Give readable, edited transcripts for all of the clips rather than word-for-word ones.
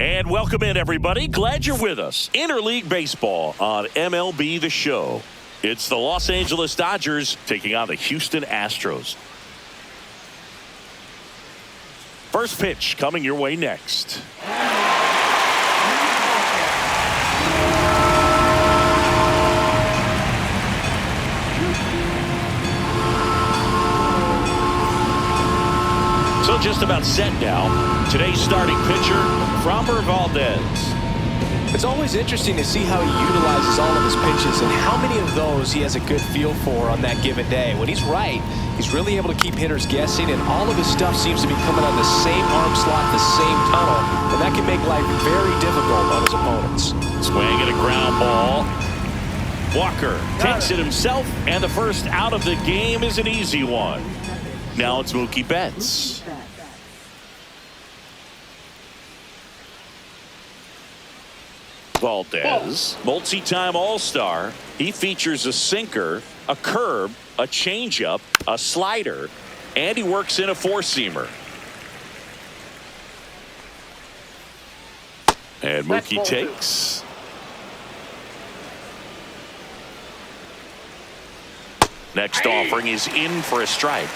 And welcome in, everybody. Glad you're with us. Interleague Baseball on MLB The Show. It's the Los Angeles Dodgers taking on the Houston Astros. First pitch coming your way next. So just about set now. Today's starting pitcher, Framber Valdez. It's always interesting to see how he utilizes all of his pitches and how many of those he has a good feel for on that given day. When he's right, he's really able to keep hitters guessing, and all of his stuff seems to be coming on the same arm slot, the same tunnel, and that can make life very difficult on his opponents. Swing and a ground ball. Walker takes it himself, and the first out of the game is an easy one. Now it's Mookie Betts. Valdez, multi-time All-Star. He features a sinker, a curve, a changeup, a slider, and he works in a four-seamer. And Mookie takes. Next offering is in for a strike.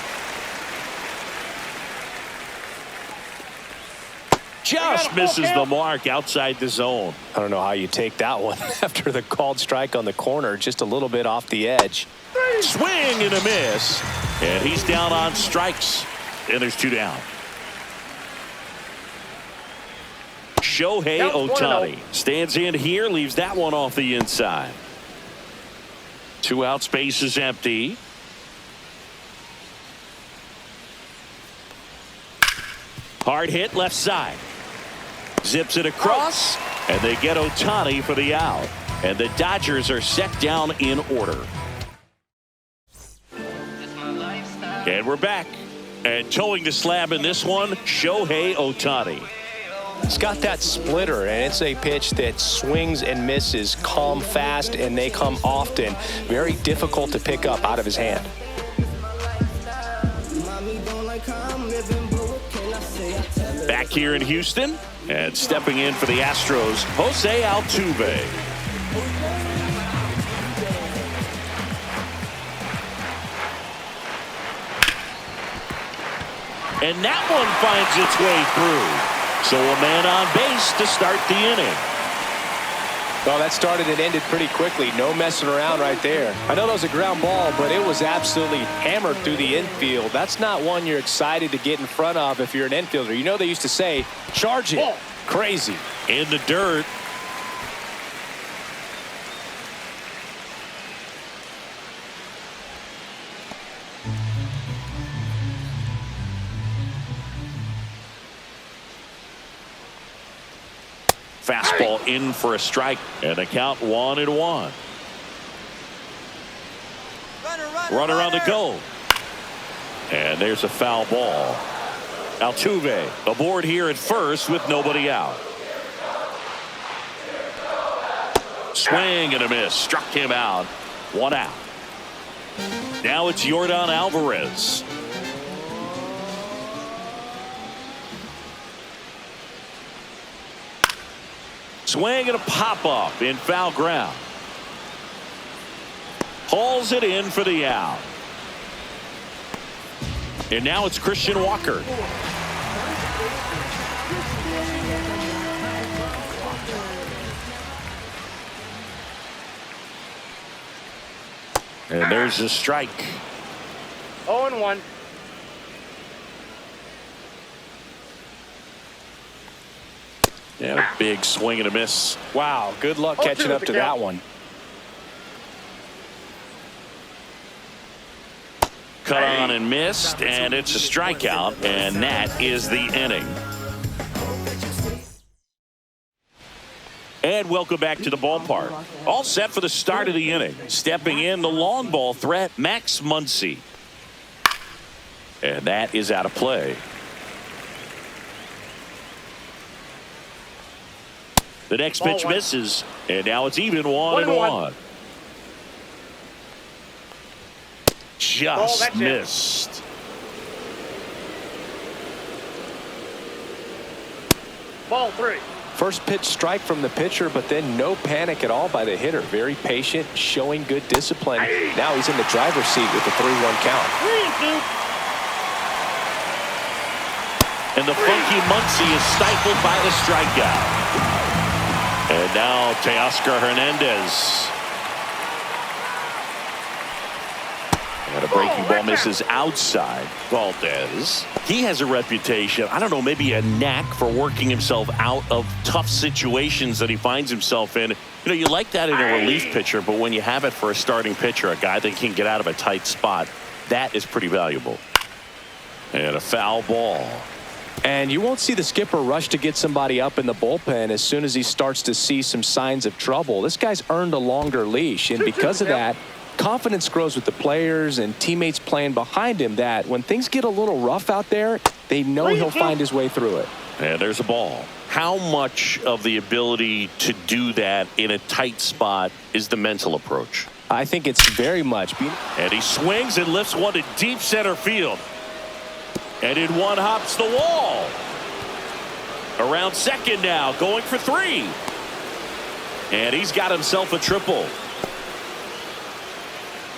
Just misses the mark outside the zone. I don't know how you take that one after the called strike on the corner, just a little bit off the edge. Swing and a miss, and he's down on strikes, and there's two down. Shohei Ohtani stands in here, leaves that one off the inside. Two out, space is empty. Hard hit left side. Zips it across, and they get Ohtani for the out. And the Dodgers are set down in order. And we're back. And towing the slab in this one, Shohei Ohtani. He's got that splitter, and it's a pitch that swings and misses, come fast, and they come often. Very difficult to pick up out of his hand. Back here in Houston, and stepping in for the Astros, Jose Altuve. And that one finds its way through. So a man on base to start the inning. Well, that started and ended pretty quickly. No messing around right there. I know that was a ground ball, but it was absolutely hammered through the infield. That's not one you're excited to get in front of if you're an infielder. You know they used to say, charge it. Crazy. In the dirt. Fastball in for a strike, and the count 1-1. Runner on the go. And there's a foul ball. Altuve aboard here at first with nobody out. Swing and a miss. Struck him out. One out. Now it's Yordan Alvarez. Swing and a pop-up in foul ground. Hauls it in for the out. And now it's Christian Walker. And there's a strike. 0-1. Yeah, big swing and a miss. Wow, good luck catching up to that one. Cut on and missed, and it's a strikeout, and that is the inning. And welcome back to the ballpark. All set for the start of the inning. Stepping in, the long ball threat, Max Muncy. And that is out of play. The next pitch misses, and now it's even 1-1. Just missed. Ball 3. First pitch strike from the pitcher, but then no panic at all by the hitter. Very patient, showing good discipline. Now he's in the driver's seat with the 3-1 count. And the funky Muncy is stifled by the strikeout. And now Teoscar Hernandez. And a breaking ball misses outside. Valdez. He has a reputation, I don't know, maybe a knack for working himself out of tough situations that he finds himself in. You know, you like that in a relief pitcher, but when you have it for a starting pitcher, a guy that can get out of a tight spot, that is pretty valuable. And a foul ball. And you won't see the skipper rush to get somebody up in the bullpen as soon as he starts to see some signs of trouble. This guy's earned a longer leash, and because of that, confidence grows with the players and teammates playing behind him, that when things get a little rough out there, they know he'll find his way through it. And there's a ball. How much of the ability to do that in a tight spot is the mental approach? I think it's very much. And he swings and lifts one to deep center field. And in one hops the wall. Around second now, going for 3. And he's got himself a triple.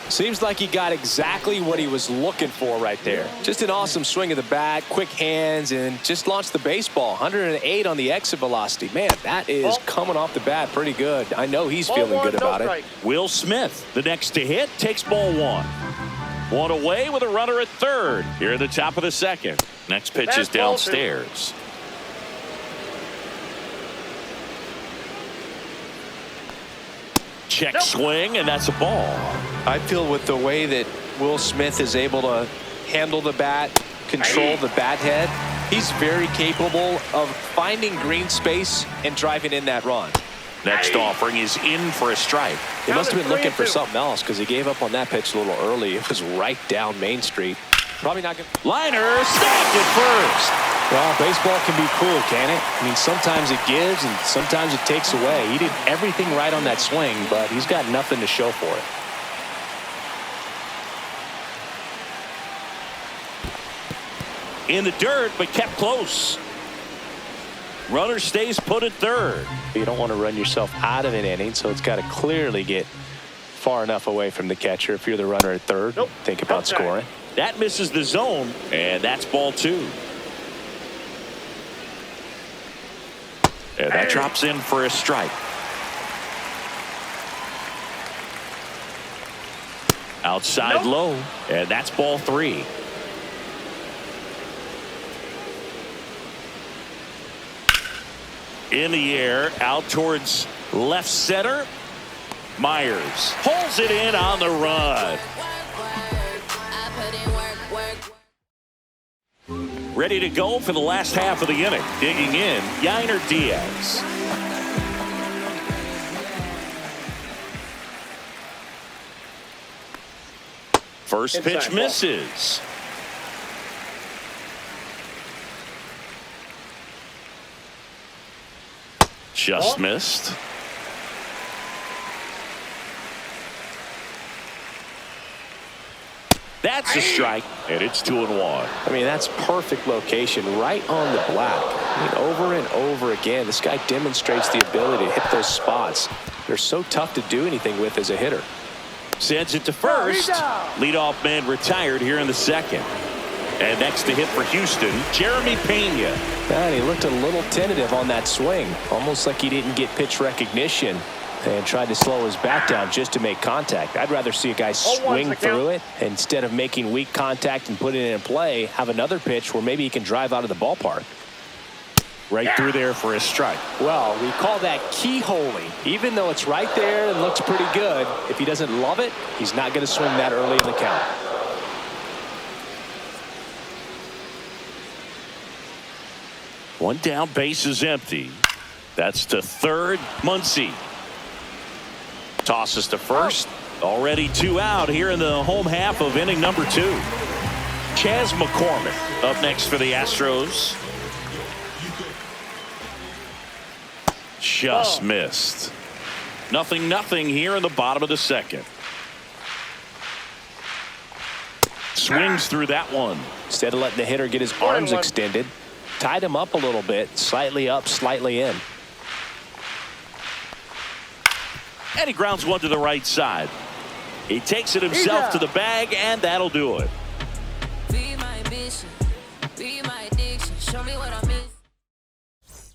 Seems like he got exactly what he was looking for right there. Just an awesome swing of the bat, quick hands, and just launched the baseball. 108 on the exit velocity. Man, that is coming off the bat pretty good. I know he's feeling good about it. Will Smith, the next to hit, takes ball 1. One away with a runner at third. Here at the top of the second. Next pitch is downstairs. Check swing, and that's a ball. I feel with the way that Will Smith is able to handle the bat, control the bat head, he's very capable of finding green space and driving in that run. Next offering is in for a strike. He must have been looking for something else because he gave up on that pitch a little early. It was right down Main Street. Probably not going to. Liner snagged at first. Well, baseball can be cruel, can it? I mean, sometimes it gives and sometimes it takes away. He did everything right on that swing, but he's got nothing to show for it. In the dirt, but kept close. Runner stays put at third. You don't want to run yourself out of an inning, so it's got to clearly get far enough away from the catcher. If you're the runner at third, think about scoring. That misses the zone, and that's ball 2. And that drops in for a strike. Outside low, and that's ball 3. In the air, out towards left center. Myers pulls it in on the run. Ready to go for the last half of the inning. Digging in, Yainer Diaz. First pitch misses. Just missed. That's a strike, and it's 2-1. I mean, that's perfect location, right on the black. I mean, over and over again, this guy demonstrates the ability to hit those spots. They're so tough to do anything with as a hitter. Sends it to first. Leadoff man retired here in the second. And next to hit for Houston, Jeremy Pena. And he looked a little tentative on that swing, almost like he didn't get pitch recognition and tried to slow his bat down just to make contact. I'd rather see a guy swing through it instead of making weak contact and putting it in play, have another pitch where maybe he can drive out of the ballpark. Right through there for a strike. Well, we call that keyholing. Even though it's right there and looks pretty good, if he doesn't love it, he's not going to swing that early in the count. One down, base is empty. That's to third, Muncy. Tosses to first. Already 2 out here in the home half of inning number 2. Chas McCormick up next for the Astros. Just missed. 0-0 here in the bottom of the second. Swings through that one. Instead of letting the hitter get his arms extended, tied him up a little bit, slightly up, slightly in. And he grounds one to the right side. He takes it himself to the bag, and that'll do it. Be my ambition, be my addiction. Show me what I miss.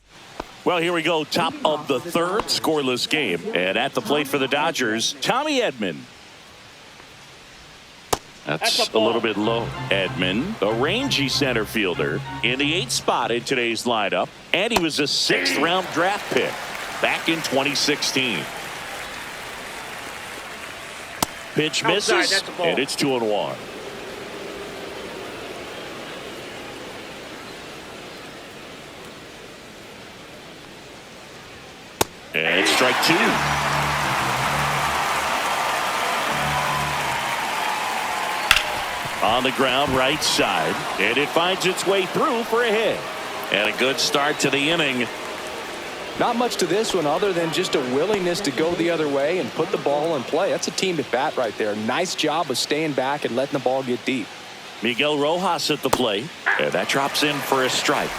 Well, here we go. Top of the third, scoreless game. And at the plate for the Dodgers, Tommy Edman. That's a little bit low. Edman, a rangy center fielder, in the 8th spot in today's lineup. And he was a 6th-round draft pick back in 2016. Pitch misses, and it's 2-1. And strike 2. On the ground, right side, and it finds its way through for a hit. And a good start to the inning. Not much to this one other than just a willingness to go the other way and put the ball in play. That's a team at bat right there. Nice job of staying back and letting the ball get deep. Miguel Rojas at the plate, and that drops in for a strike.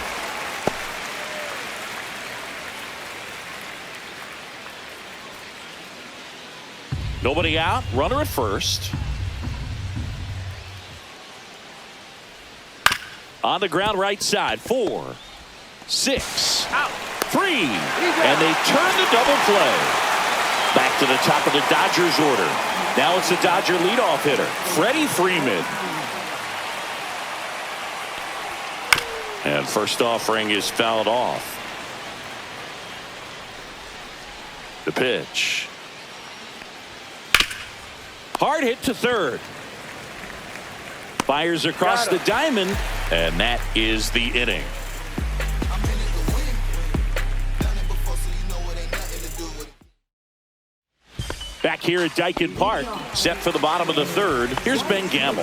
Nobody out, runner at first. On the ground, right side, 4, 6, out, 3, and they turn the double play. Back to the top of the Dodgers order. Now it's the Dodger leadoff hitter, Freddie Freeman. And first offering is fouled off. The pitch. Hard hit to third. Fires across the diamond, and that is the inning. Back here at Dyken Park, set for the bottom of the third. Here's Ben Gamble.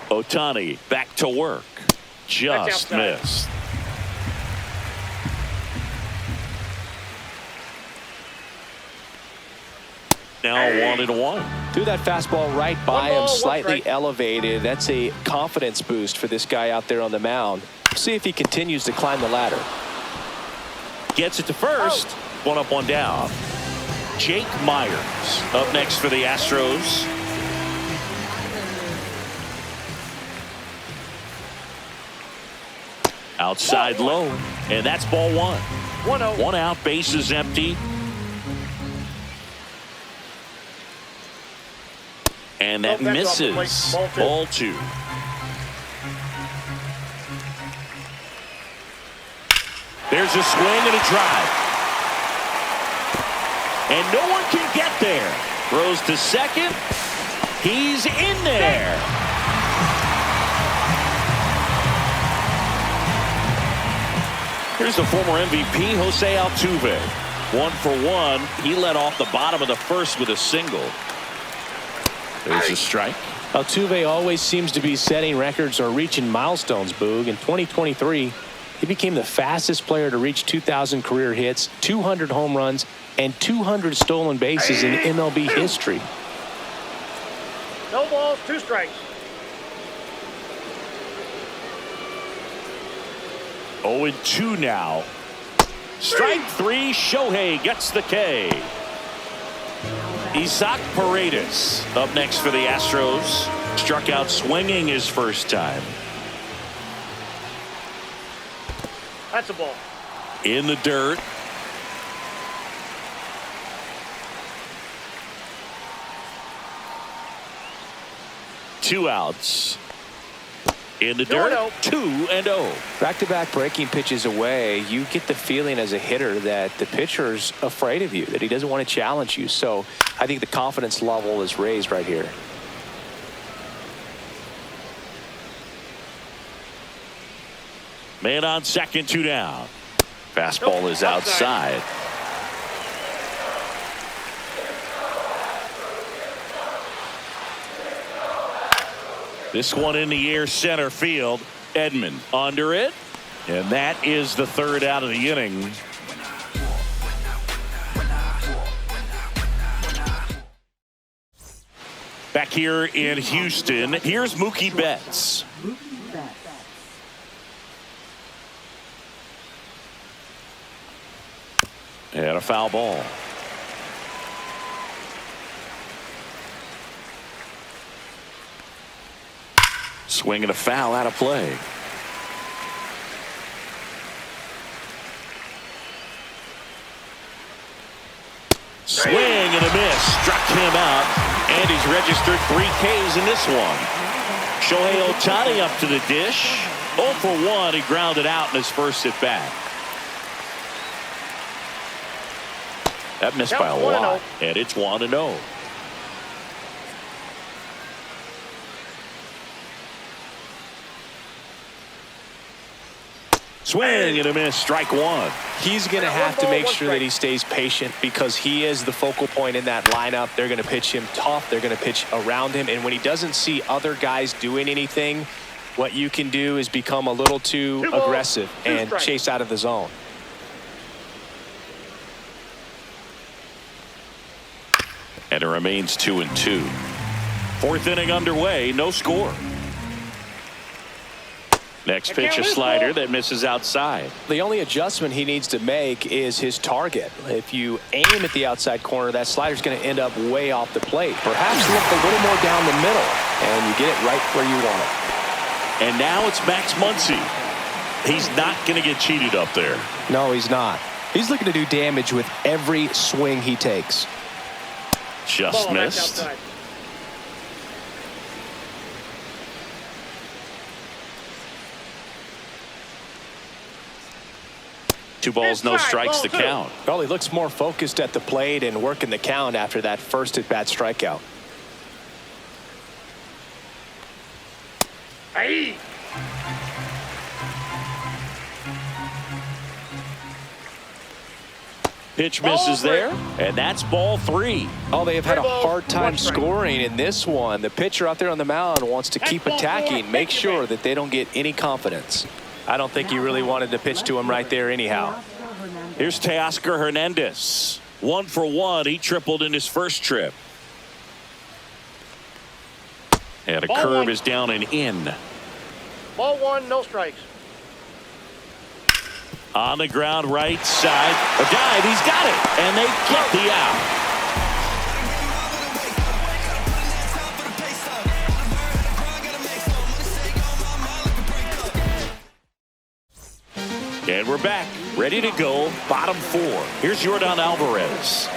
Ohtani back to work. Just missed. Now 1-1. Threw that fastball right by him, slightly elevated. That's a confidence boost for this guy out there on the mound. See if he continues to climb the ladder. Gets it to first. One up, one down. Jake Myers up next for the Astros. Outside low, and that's ball 1. 1-0. One out, bases empty. And that misses. Ball 2. There's a swing and a drive. And no one can get there. Throws to second. He's in there. Here's the former MVP, Jose Altuve. 1 for 1. He led off the bottom of the first with a single. There's a strike. Altuve always seems to be setting records or reaching milestones, Boog. In 2023, he became the fastest player to reach 2,000 career hits, 200 home runs, and 200 stolen bases in MLB history. No balls, 2 strikes. 0-2 now. Strike 3. Shohei gets the K. Isaac Paredes up next for the Astros. Struck out swinging his first time. That's a ball. In the dirt. Two outs. In the dirt. 2-0. Back-to-back breaking pitches away, you get the feeling as a hitter that the pitcher's afraid of you, that he doesn't want to challenge you. So I think the confidence level is raised right here. Man on second, 2 down. Fastball is outside. This one in the air, center field. Edman under it, and that is the 3rd out of the inning. Back here in Houston, here's Mookie Betts. And a foul ball. Swing and a foul out of play. Swing and a miss. Struck him out. And he's registered 3 Ks in this one. Shohei Ohtani up to the dish. 0 for 1. He grounded out in his first at bat. That missed by a lot. And it's 1-0. Swing and a miss. Strike 1. He's going to have to make sure that he stays patient because he is the focal point in that lineup. They're going to pitch him tough. They're going to pitch around him. And when he doesn't see other guys doing anything, what you can do is become a little too aggressive and chase out of the zone. And it remains 2-2. 4th inning underway. No score. Next pitch, a slider that misses outside. The only adjustment he needs to make is his target. If you aim at the outside corner, that slider's going to end up way off the plate. Perhaps look a little more down the middle, and you get it right where you want it. And now it's Max Muncy. He's not going to get cheated up there. No, he's not. He's looking to do damage with every swing he takes. Just missed. 2 balls, no strikes, the count. Well, he looks more focused at the plate and working the count after that first at-bat strikeout. Hey. Pitch misses there, and that's ball 3. Oh, they have had a hard time scoring in this one. The pitcher out there on the mound wants to keep attacking, make sure that they don't get any confidence. I don't think he really wanted to pitch to him right there anyhow. Here's Teoscar Hernandez. 1 for 1. He tripled in his first trip. And a curve is down and in. Ball 1, no strikes. On the ground, right side. A dive, he's got it. And they get the out. And we're back, ready to go, bottom 4. Here's Yordan Alvarez.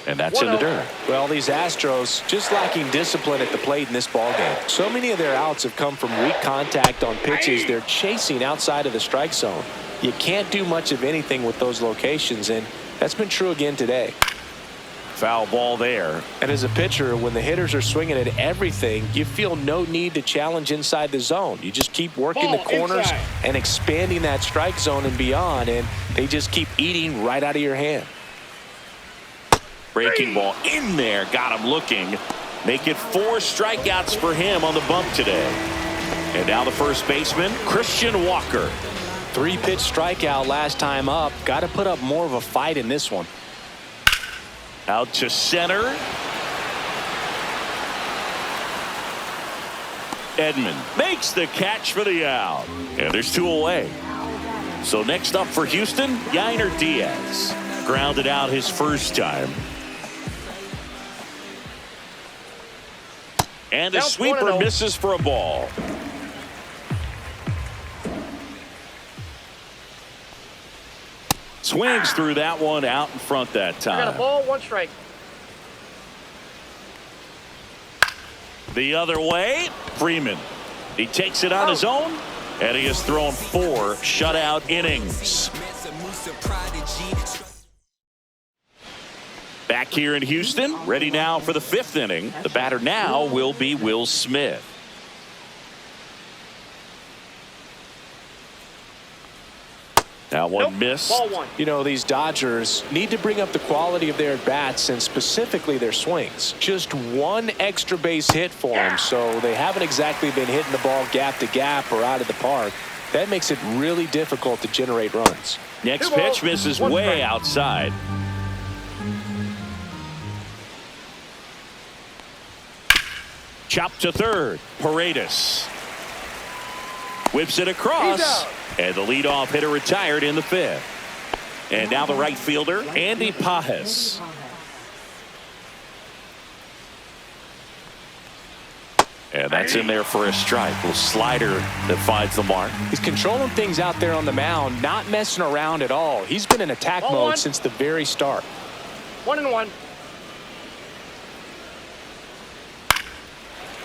And that's in the dirt. Well, these Astros just lacking discipline at the plate in this ballgame. So many of their outs have come from weak contact on pitches they're chasing outside of the strike zone. You can't do much of anything with those locations, and that's been true again today. Foul ball there. And as a pitcher, when the hitters are swinging at everything, you feel no need to challenge inside the zone. You just keep working the corners and expanding that strike zone and beyond, and they just keep eating right out of your hand. Breaking ball in there, got him looking. Make it 4 strikeouts for him on the bump today. And now the first baseman, Christian Walker. 3-pitch strikeout last time up. Got to put up more of a fight in this one. Out to center. Edman makes the catch for the out. And there's 2 away. So next up for Houston, Yainer Diaz. Grounded out his first time. And a sweeper misses for a ball. Swings through that one out in front that time. Got a ball, 1 strike. The other way, Freeman. He takes it on his own, and he has thrown 4 shutout innings. Back here in Houston, ready now for the 5th inning. The batter now will be Will Smith. Now one missed. Ball 1. You know, these Dodgers need to bring up the quality of their at-bats and specifically their swings. Just 1 extra base hit for them, so they haven't exactly been hitting the ball gap to gap or out of the park. That makes it really difficult to generate runs. Next pitch misses way outside. Chop to third. Paredes whips it across, and the leadoff hitter retired in the fifth. And now the right fielder, Andy Pajes. And that's in there for a strike. Little slider that finds the mark. He's controlling things out there on the mound, not messing around at all. He's been in attack mode since the very start. 1-1.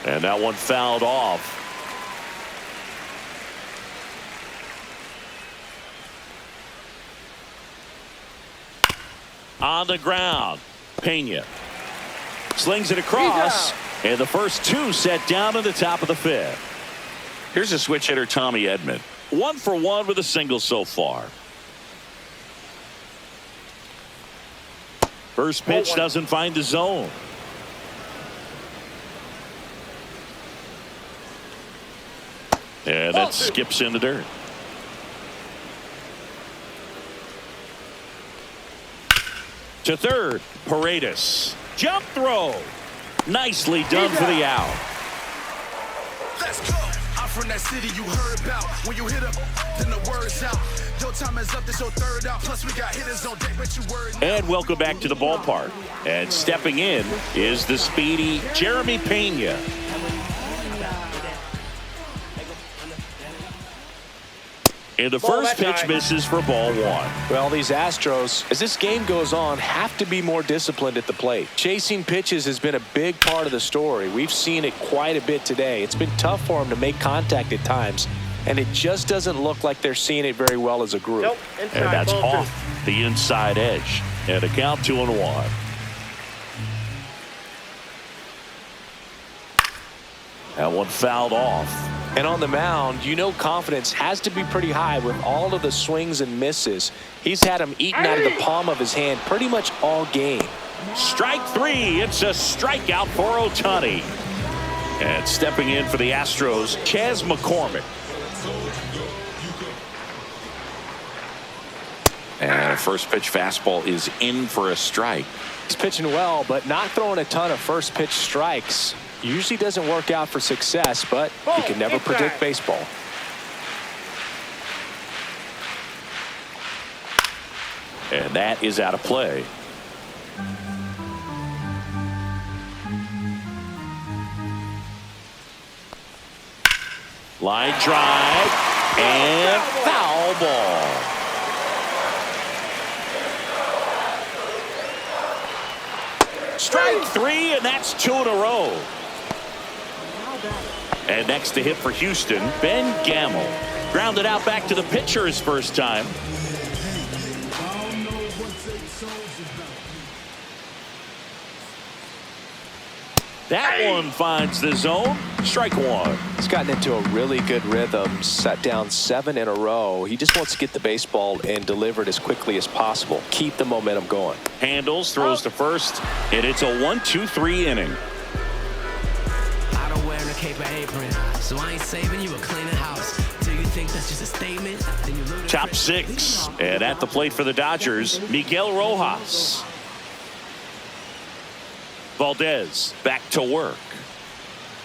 And that one fouled off. On the ground, Pena slings it across, and the first two set down in the top of the fifth. Here's a switch hitter, Tommy Edman. 1 for 1 with a single so far. First pitch doesn't find the zone. And that skips in the dirt. To third, Paredes. Jump throw. Nicely done for the out. Let's go. I'm from that city you heard about. When you hit up, then the word's out. Your time is up, this your third out. Plus we got hitters on deck, but you worried. And welcome back to the ballpark. And stepping in is the speedy Jeremy Pena. And the first pitch misses for ball one. Well, these Astros, as this game goes on, have to be more disciplined at the plate. Chasing pitches has been a big part of the story. We've seen it quite a bit today. It's been tough for them to make contact at times, and it just doesn't look like they're seeing it very well as a group. Nope, and that's off the inside edge. And a count 2-1. That one fouled off. And on the mound, you know confidence has to be pretty high with all of the swings and misses. He's had them eaten out of the palm of his hand pretty much all game. Strike three. It's a strikeout for Ohtani. And stepping in for the Astros, Chas McCormick. And a first pitch fastball is in for a strike. He's pitching well, but not throwing a ton of first pitch strikes. Usually doesn't work out for success, but you can never predict baseball. And that is out of play. Line drive and foul ball. Strike three, and that's 2 in a row. And next to hit for Houston, Ben Gamel. Grounded out back to the pitcher his first time. That one finds the zone. Strike one. He's gotten into a really good rhythm, set down 7 in a row. He just wants to get the baseball and deliver it as quickly as possible. Keep the momentum going. Handles, throws to first, and it's a 1-2-3 inning. I don't wear a cape or apron, so I ain't saving you a cleaning house. Do you think that's just a statement? Then you lose. Top 6, and at the plate for the Dodgers, Miguel Rojas. Valdez back to work.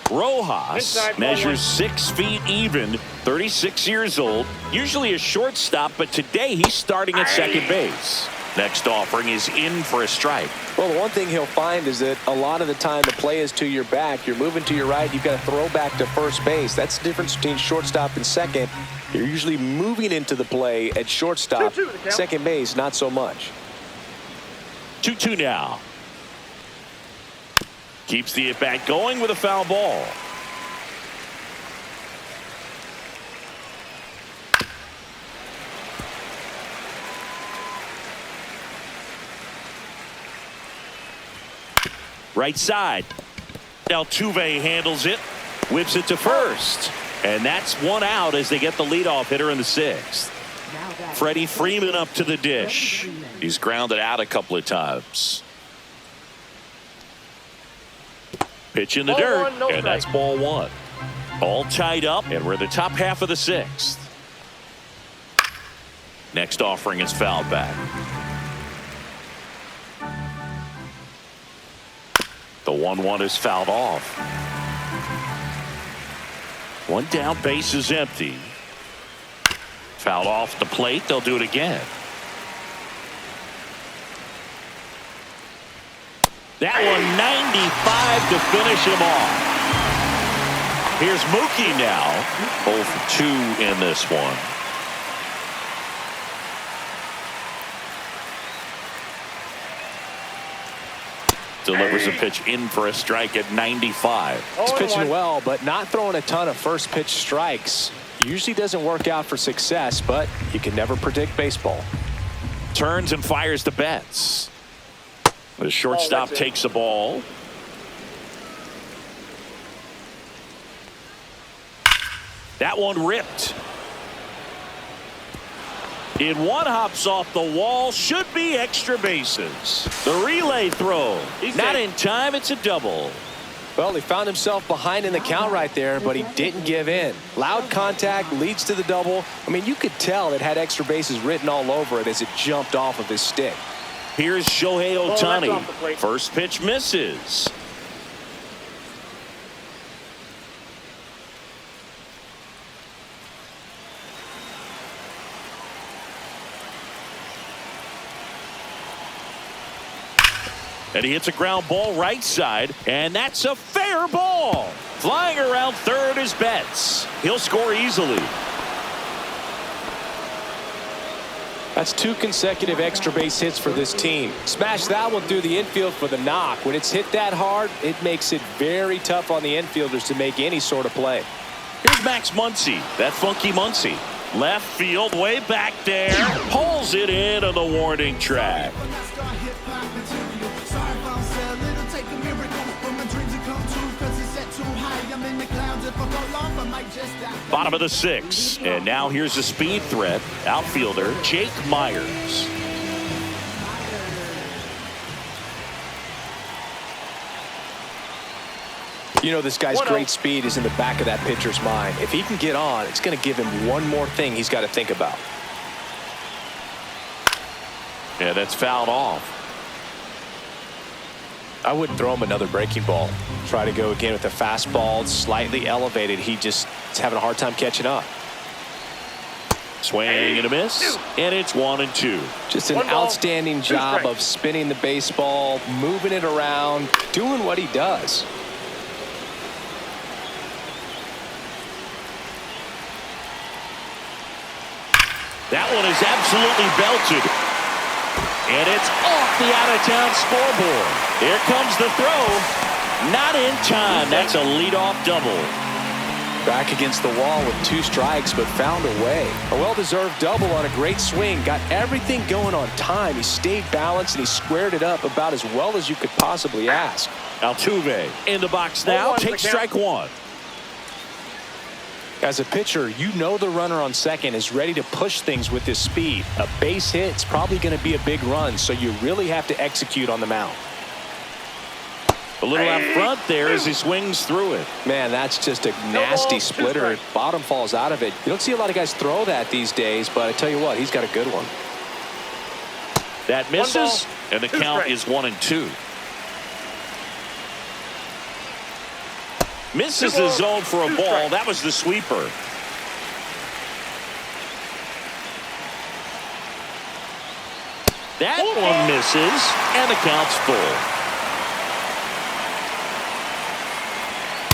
Rojas measures 6 feet even, 36 years old, usually a shortstop, but today he's starting at second base. Next offering is in for a strike. Well, the one thing he'll find is that a lot of the time the play is to your back. You're moving to your right. You've got to throw back to first base. That's the difference between shortstop and second. You're usually moving into the play at shortstop. Second base, not so much. 2-2 now. Keeps the at-bat going with a foul ball. Right side. Altuve handles it, whips it to first. And that's one out as they get the leadoff hitter in the 6th. Freddie Freeman up to the dish. He's grounded out a couple of times. Pitch in the dirt, and that's ball one. All tied up, and we're in the top half of the 6th. Next offering is fouled back. The 1-1 is fouled off. One down, base is empty. Fouled off the plate. They'll do it again. That one 95 to finish him off. Here's Mookie now. 0 for 2 in this one. Delivers a pitch in for a strike at 95. He's pitching well, but not throwing a ton of first pitch strikes. Usually doesn't work out for success, but you can never predict baseball. Turns and fires the bats. The shortstop takes the ball. That one ripped. In one, hops off the wall. Should be extra bases. The relay throw. Not in time. It's a double. Well, he found himself behind in the count right there, but he didn't give in. Loud contact leads to the double. I mean, you could tell it had extra bases written all over it as it jumped off of his stick. Here's Shohei Ohtani. First pitch misses. And he hits a ground ball right side, and that's a fair ball. Flying around third is Betts. He'll score easily. That's 2 consecutive extra base hits for this team. Smash that one through the infield for the knock. When it's hit that hard, it makes it very tough on the infielders to make any sort of play. Here's Max Muncy. That funky Muncy. Left field, way back there. Pulls it in on the warning track. Bottom of the 6th, and now here's a speed threat. Outfielder Jake Myers. You know, this guy's great speed is in the back of that pitcher's mind. If he can get on, it's going to give him one more thing he's got to think about. Yeah, that's fouled off. I wouldn't throw him another breaking ball. Try to go again with a fastball. It's slightly elevated. He just is having a hard time catching up. Swing and a miss, and it's 1-2. Just an outstanding job of spinning the baseball, moving it around, doing what he does. That one is absolutely belted. And it's off the out-of-town scoreboard. Here comes the throw. Not in time. That's a leadoff double. Back against the wall with 2 strikes, but found a way. A well-deserved double on a great swing. Got everything going on time. He stayed balanced, and he squared it up about as well as you could possibly ask. Altuve in the box now. Takes strike 1. As a pitcher, you know the runner on second is ready to push things with his speed. A base hit's probably going to be a big run, so you really have to execute on the mound. A little out front there as he swings through it. Man, that's just a nasty splitter. Bottom falls out of it. You don't see a lot of guys throw that these days, but I tell you what, he's got a good one. That misses, and the count is 1-2. Misses the zone for a ball. That was the sweeper. That one misses, and the count's full.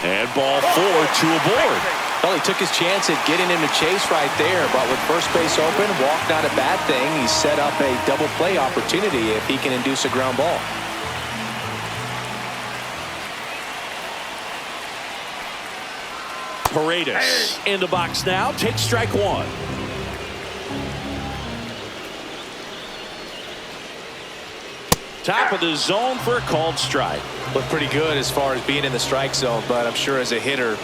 And ball 4, 2 aboard. Well, he took his chance at getting him to chase right there, but with first base open, walk not a bad thing. He set up a double play opportunity if he can induce a ground ball. Paredes in the box now. Takes strike 1. Top of the zone for a called strike. Looked pretty good as far as being in the strike zone, but I'm sure as a hitter,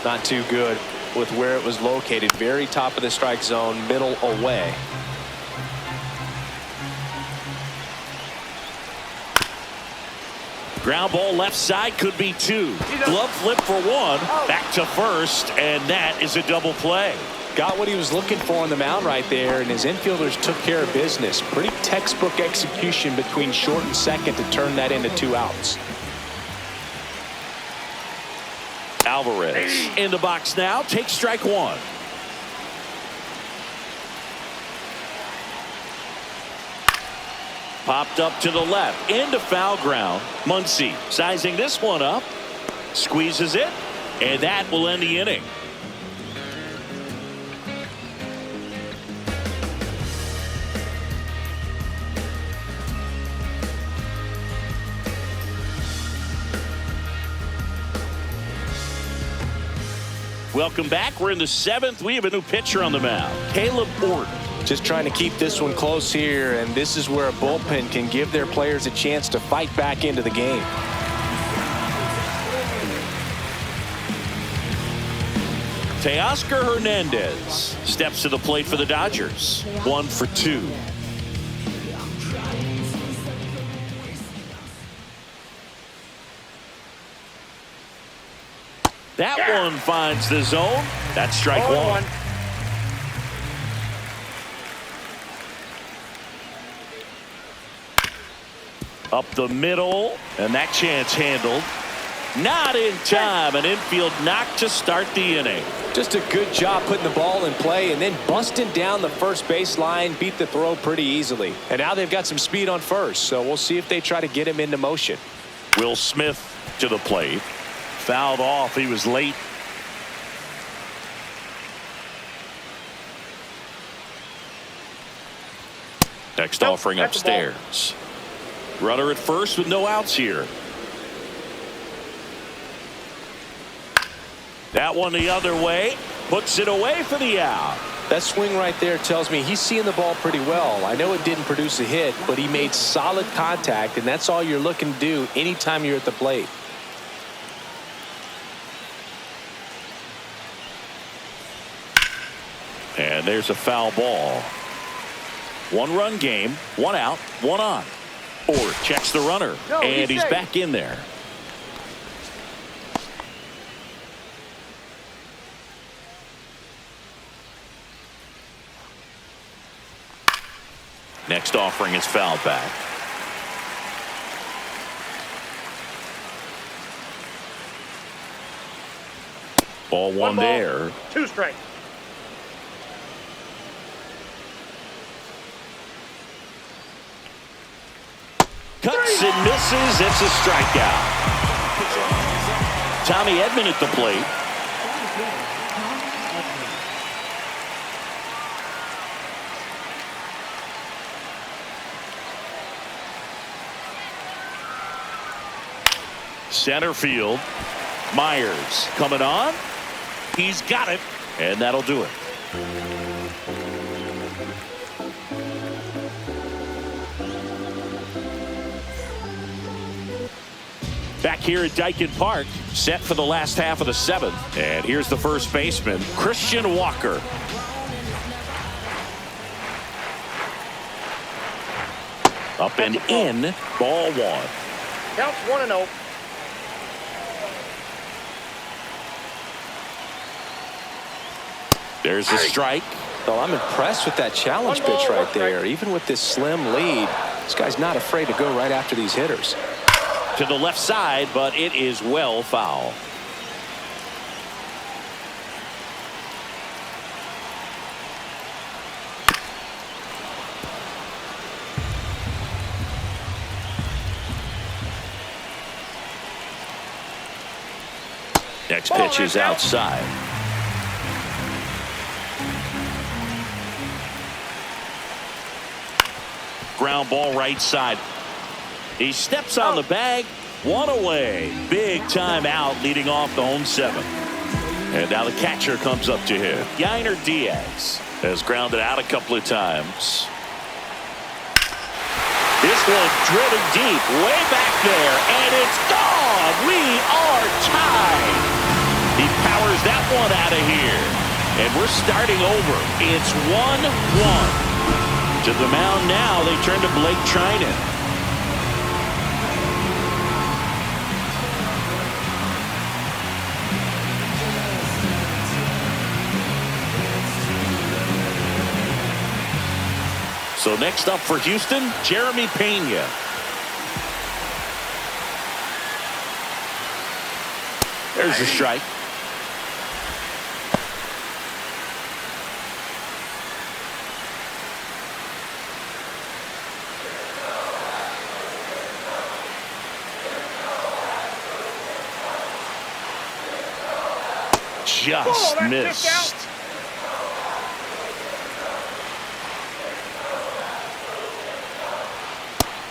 not too good with where it was located. Very top of the strike zone, middle away. Ground ball left side, could be 2. Glove flip for 1. Back to first, and that is a double play. Got what he was looking for on the mound right there, and his infielders took care of business. Pretty textbook execution between short and second to turn that into 2 outs. Alvarez in the box now. Takes strike one. Popped up to the left into foul ground. Muncy sizing this one up, squeezes it, and that will end the inning. Welcome back. We're in the 7th. We have a new pitcher on the mound, Caleb Orton. Just trying to keep this one close here, and this is where a bullpen can give their players a chance to fight back into the game. Teoscar Hernandez steps to the plate for the Dodgers. 1 for 2. That one finds the zone. That's strike one. Up the middle, and that chance handled. Not in time. An infield knock to start the inning. Just a good job putting the ball in play and then busting down the first base line. Beat the throw pretty easily. And now they've got some speed on first, so we'll see if they try to get him into motion. Will Smith to the plate. Fouled off. He was late. Next offering upstairs. Runner at first with no outs here. That one the other way. Puts it away for the out. That swing right there tells me he's seeing the ball pretty well. I know it didn't produce a hit, but he made solid contact, and that's all you're looking to do anytime you're at the plate. And there's a foul ball. 1-run game, 1 out, 1 on. Or checks the runner, and he's back in there. Next offering is fouled back. Ball one there. 2 strikes. Cuts and misses. It's a strikeout. Tommy Edman at the plate. Center field. Myers coming on. He's got it, and that'll do it. Back here at Dyken Park, set for the last half of the 7th. And here's the first baseman, Christian Walker. Up and in, ball 1. Counts 1-0. There's a strike. Well, I'm impressed with that challenge pitch right there. Even with this slim lead, this guy's not afraid to go right after these hitters. To the left side, but it is well foul. Next pitch is outside. Ground ball right side. He steps on the bag. 1 away. Big time out leading off the home 7th. And now the catcher comes up to him. Yainer Diaz has grounded out a couple of times. This one drilling deep, way back there, and it's gone. We are tied. He powers that one out of here. And we're starting over. It's 1-1. To the mound now, they turn to Blake Trinan. So next up for Houston, Jeremy Pena. There's a strike. just missed.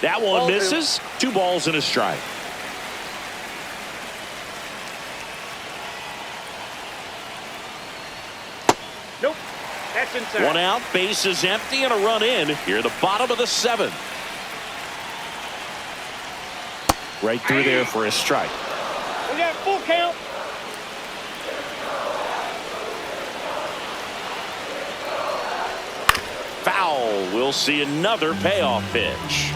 That one misses. 2 balls and a strike. Nope. That's inside. 1 out, base is empty, and a run in here at the bottom of the 7th. Right through there for a strike. We got full count. Foul. We'll see another payoff pitch.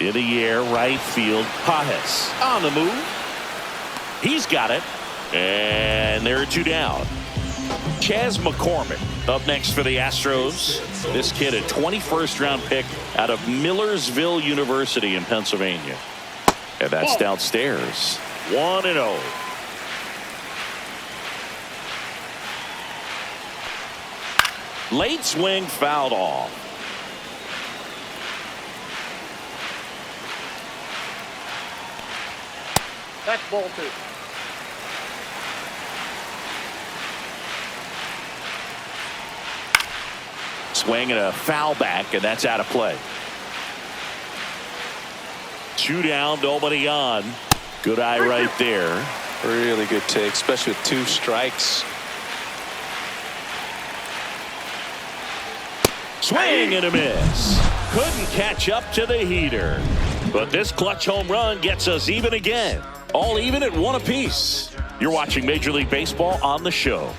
In the air, right field. Pajes on the move. He's got it. And there are 2 down. Chas McCormick up next for the Astros. This kid, a 21st round pick out of Millersville University in Pennsylvania. And that's downstairs. 1-0. Late swing fouled off. That's ball 2. Swing and a foul back, and that's out of play. 2 down, nobody on. Good eye right there. Really good take, especially with 2 strikes. Swing and a miss. Couldn't catch up to the heater. But this clutch home run gets us even again. All even at 1 apiece. You're watching Major League Baseball on the show.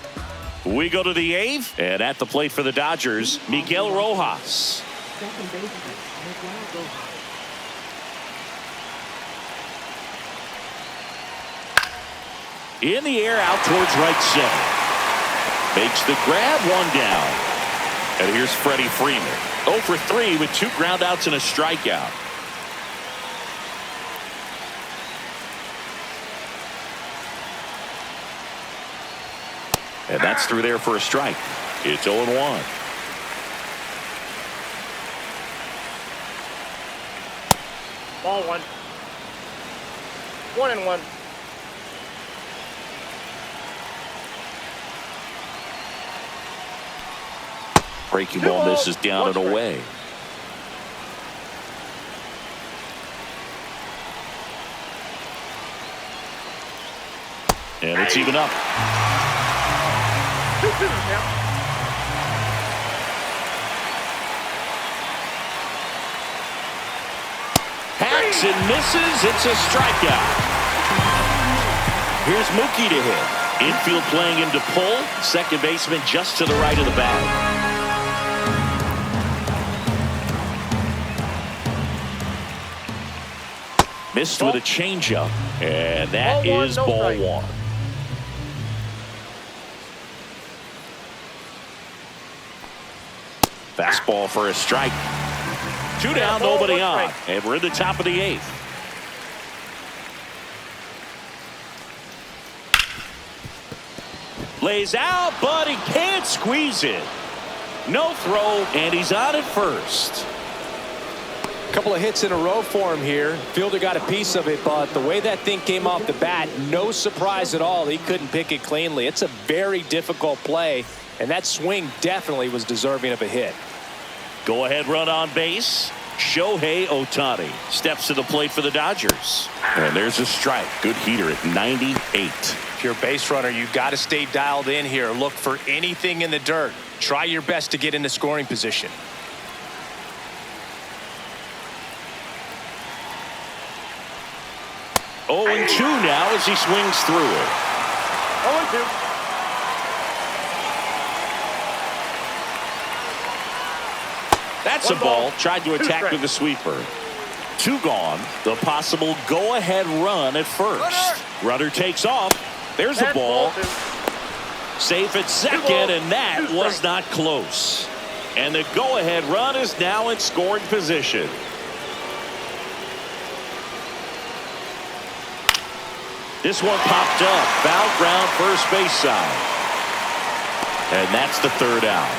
We go to the 8th, and at the plate for the Dodgers, Miguel Rojas. In the air, out towards right center. Makes the grab, 1 down. And here's Freddie Freeman. 0 for 3 with 2 groundouts and a strikeout. And that's through there for a strike. It's 0-1. Ball 1. 1-1. Breaking ball misses down and away. And it's even up. 2-2 now. Hacks and misses. It's a strikeout. Here's Mookie to hit. Infield playing him to pull. Second baseman just to the right of the bag. Missed with a changeup. And that is ball 1. Fastball for a strike. 2 down, nobody on. And we're in the top of the 8th. Lays out, but he can't squeeze it. No throw, and he's on at first. A couple of hits in a row for him here. Fielder got a piece of it, but the way that thing came off the bat, no surprise at all. He couldn't pick it cleanly. It's a very difficult play, and that swing definitely was deserving of a hit. Go ahead run on base. Shohei Ohtani steps to the plate for the Dodgers. And there's a strike. Good heater at 98. If you're a base runner, you've got to stay dialed in here. Look for anything in the dirt. Try your best to get into scoring position. Oh, 0-2 now as he swings through it. 0-2. That's a ball. Tried to attack with a sweeper. 2 gone. The possible go-ahead run at first. Runner takes off. There's a ball. Safe at second, and that was not close. And the go-ahead run is now in scoring position. This one popped up. Foul ground, first base side. And that's the third out.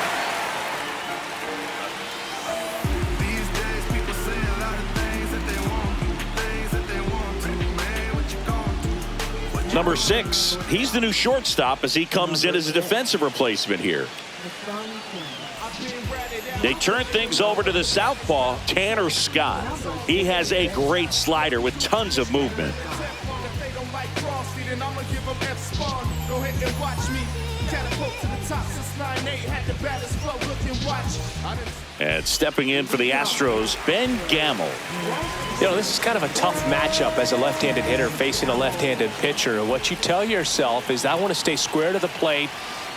These days, people say a lot of things that they won't do, things that they won't do. Man, what you gonna do? Number 6, he's the new shortstop as he comes in as a defensive replacement here. They turn things over to the southpaw, Tanner Scott. He has a great slider with tons of movement. And stepping in for the Astros, Ben Gamel. You know, this is kind of a tough matchup as a left-handed hitter facing a left-handed pitcher. What you tell yourself is I want to stay square to the plate,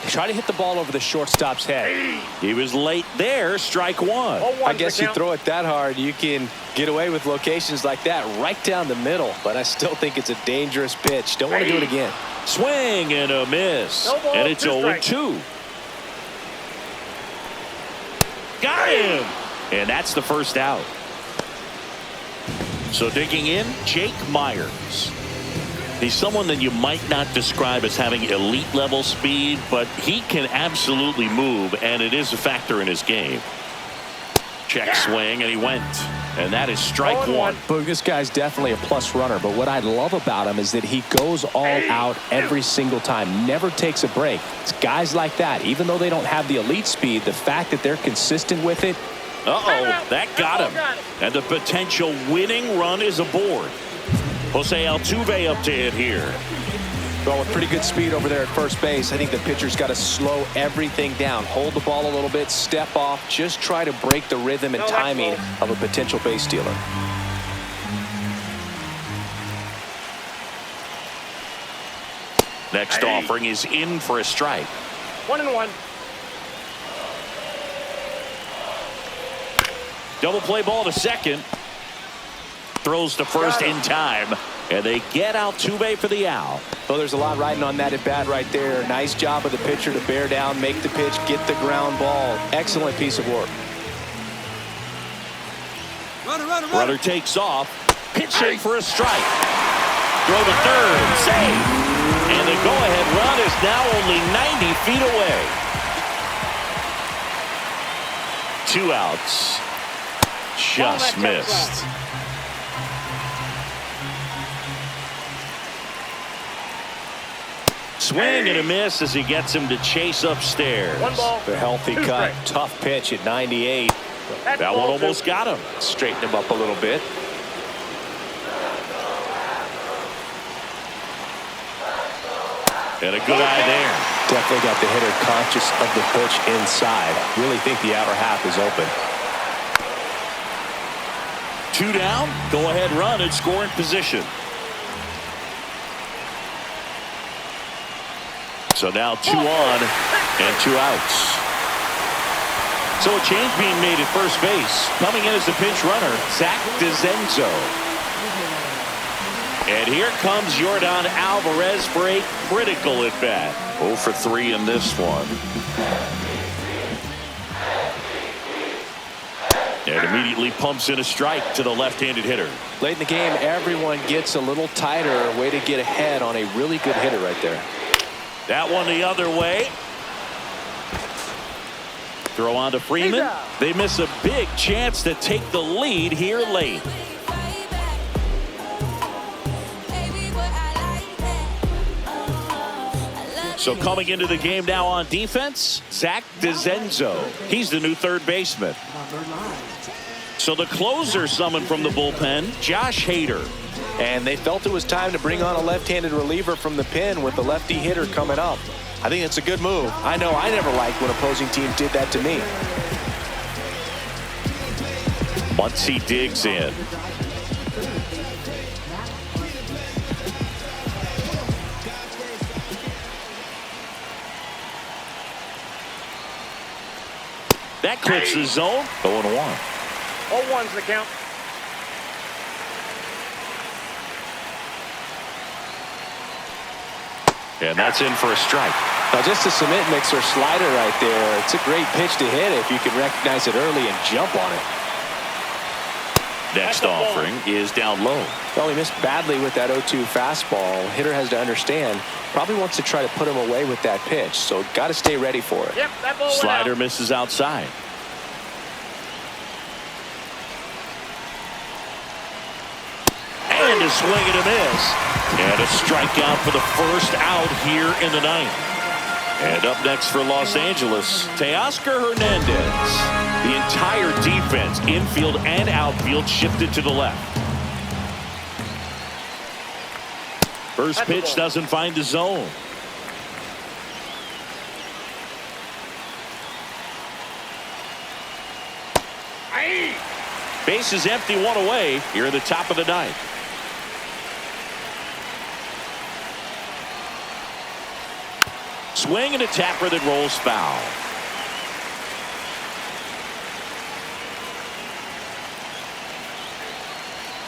try to hit the ball over the shortstop's head. He was late there, strike one. I guess you throw it that hard, you can get away with locations like that right down the middle, but I still think it's a dangerous pitch. Don't want to do it again. Swing and a miss. No ball, And it's 0-2. Got him. And that's the first out. So digging in, Jake Myers. He's someone that you might not describe as having elite level speed, but he can absolutely move, and it is a factor in his game. Check swing, and he went. And that is strike one. Boog, this guy's definitely a plus runner, but what I love about him is that he goes all out every single time, never takes a break. It's guys like that, even though they don't have the elite speed, the fact that they're consistent with it. That got him. And the potential winning run is aboard. Jose Altuve up to hit here. Well, with pretty good speed over there at first base, I think the pitcher's got to slow everything down. Hold the ball a little bit, step off, just try to break the rhythm and timing of a potential base stealer. Next offering is in for a strike. 1-1. Double play ball to second. Throws to first in time. And they get Altuve for the out. Well, there's a lot riding on that at bat right there. Nice job of the pitcher to bear down, make the pitch, get the ground ball. Excellent piece of work. Runner takes off. Pitching for a strike. Throw to third. Save. And the go-ahead run is now only 90 feet away. 2 outs. Just missed. Swing and a miss as he gets him to chase upstairs. 1 ball. The healthy cut. Tough pitch at 98. That one almost got him. Straighten him up a little bit. And a good eye there. Definitely got the hitter conscious of the pitch inside. Really think the outer half is open. 2 down. Go ahead run and scoring position. So now 2 on and 2 outs. So a change being made at first base. Coming in as the pinch runner, Zach DeZenzo. And here comes Yordan Alvarez for a critical at bat. 0 for 3 in this one. And immediately pumps in a strike to the left-handed hitter. Late in the game, everyone gets a little tighter. Way to get ahead on a really good hitter right there. That one the other way. Throw on to Freeman. They miss a big chance to take the lead here late. So coming into the game now on defense, Zach DeZenzo. He's the new third baseman. So the closer summoned from the bullpen, Josh Hader. And they felt it was time to bring on a left-handed reliever from the pen with the lefty hitter coming up. I think it's a good move. I know I never liked when opposing teams did that to me. Once he digs in. That clips the zone. 0-1. 0-1's the count. And that's in for a strike. Now just a cement mixer slider right there. It's a great pitch to hit if you can recognize it early and jump on it. Next offering is down low. Well, he missed badly with that 0-2 fastball. Hitter has to understand, probably wants to try to put him away with that pitch, so got to stay ready for it. Yep, that ball went Slider out. misses outside. And a swing and a miss. And a strikeout for the first out here in the ninth. And up next for Los Angeles, Teoscar Hernandez. The entire defense, infield and outfield, shifted to the left. First pitch doesn't find the zone. Base is empty, one away here at the top of the ninth. Swing and a tapper that rolls foul.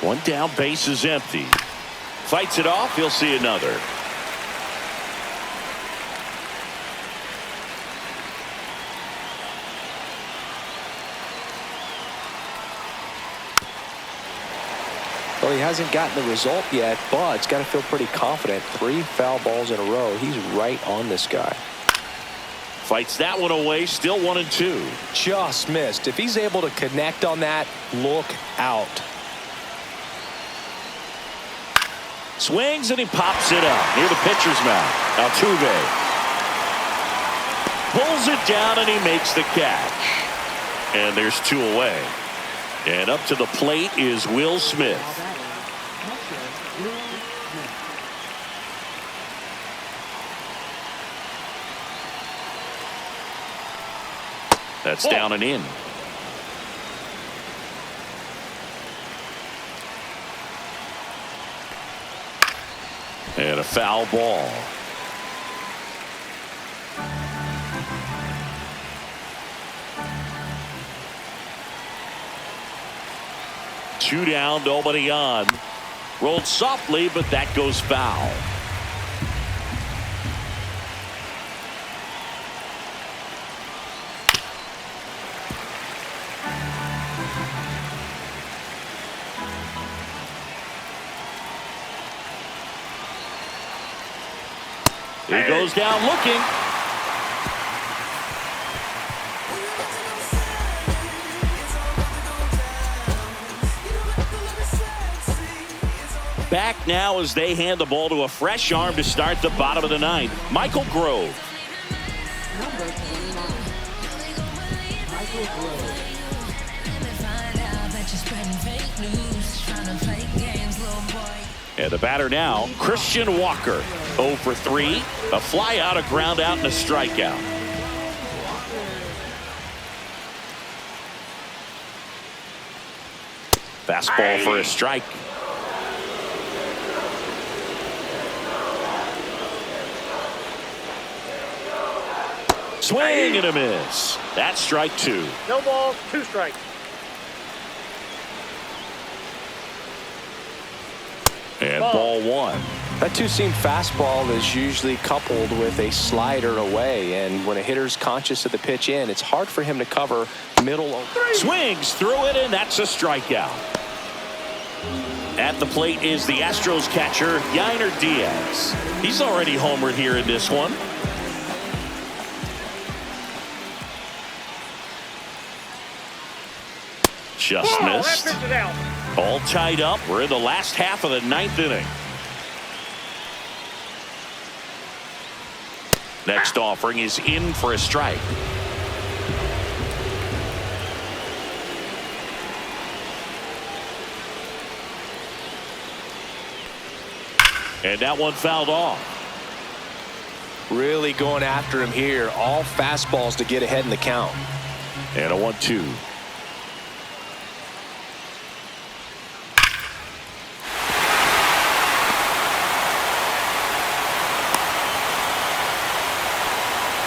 One down, base is empty. Fights it off, he'll see another. Well, he hasn't gotten the result yet, but he's got to feel pretty confident. 3 foul balls in a row. He's right on this guy. Fights that one away, still 1-2. Just missed. If he's able to connect on that, look out. Swings and he pops it up near the pitcher's mound. Altuve pulls it down and he makes the catch. And there's 2 away. And up to the plate is Will Smith. That's down and in. And a foul ball. Two down, nobody on. Rolled softly, but that goes foul. He goes down looking. Back now as they hand the ball to a fresh arm to start the bottom of the ninth. Michael Grove. Number 29. Michael Grove. And the batter now, Christian Walker. 0 for 3. A fly out, a ground out, and a strikeout. Fastball for a strike. Swing and a miss. That's strike 2. No balls, 2 strikes. And ball 1. That two-seam fastball is usually coupled with a slider away, and when a hitter's conscious of the pitch in, it's hard for him to cover middle. Swings through it, and that's a strikeout. At the plate is the Astros catcher, Yainer Diaz. He's already homered here in this one. Just missed. That pitch is out. All tied up. We're in the last half of the ninth inning. Next offering is in for a strike. And that one fouled off. Really going after him here. All fastballs to get ahead in the count. And a 1-2.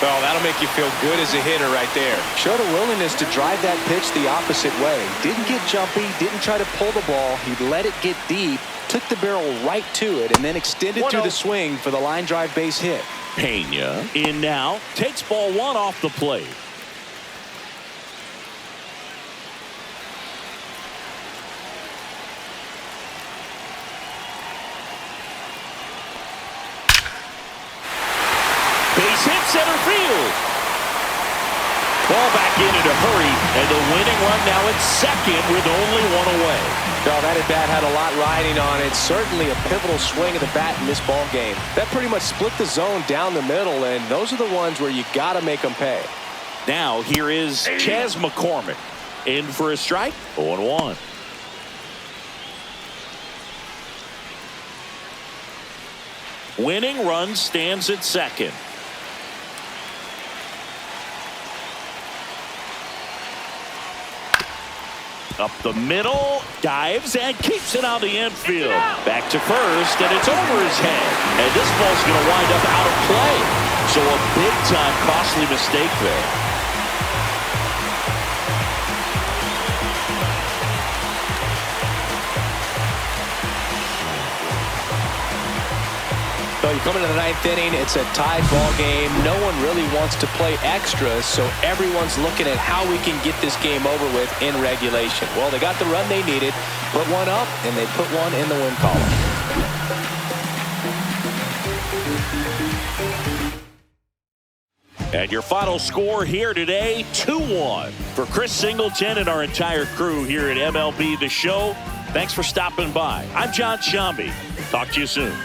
Well, that'll make you feel good as a hitter right there. Showed a willingness to drive that pitch the opposite way. Didn't get jumpy, didn't try to pull the ball. He let it get deep, took the barrel right to it, and then extended through the swing for the line drive base hit. Pena in now, takes ball 1 off the plate. has hit center field. Ball back in a hurry, and the winning run now at second with only one away. Well, that at-bat had a lot riding on it. Certainly a pivotal swing of the bat in this ball game. That pretty much split the zone down the middle, and those are the ones where you got to make them pay. Now here is Chas McCormick in for a strike. 0-1. Winning run stands at second. Up the middle, dives and keeps it out the infield. Back to first, and it's over his head. And this ball's going to wind up out of play. So a big-time costly mistake there. So you come into the ninth inning, it's a tied ball game. No one really wants to play extras, so everyone's looking at how we can get this game over with in regulation. Well, they got the run they needed, put one up, and they put one in the win column. And your final score here today, 2-1. For Chris Singleton and our entire crew here at MLB The Show, thanks for stopping by. I'm John Shambi. Talk to you soon.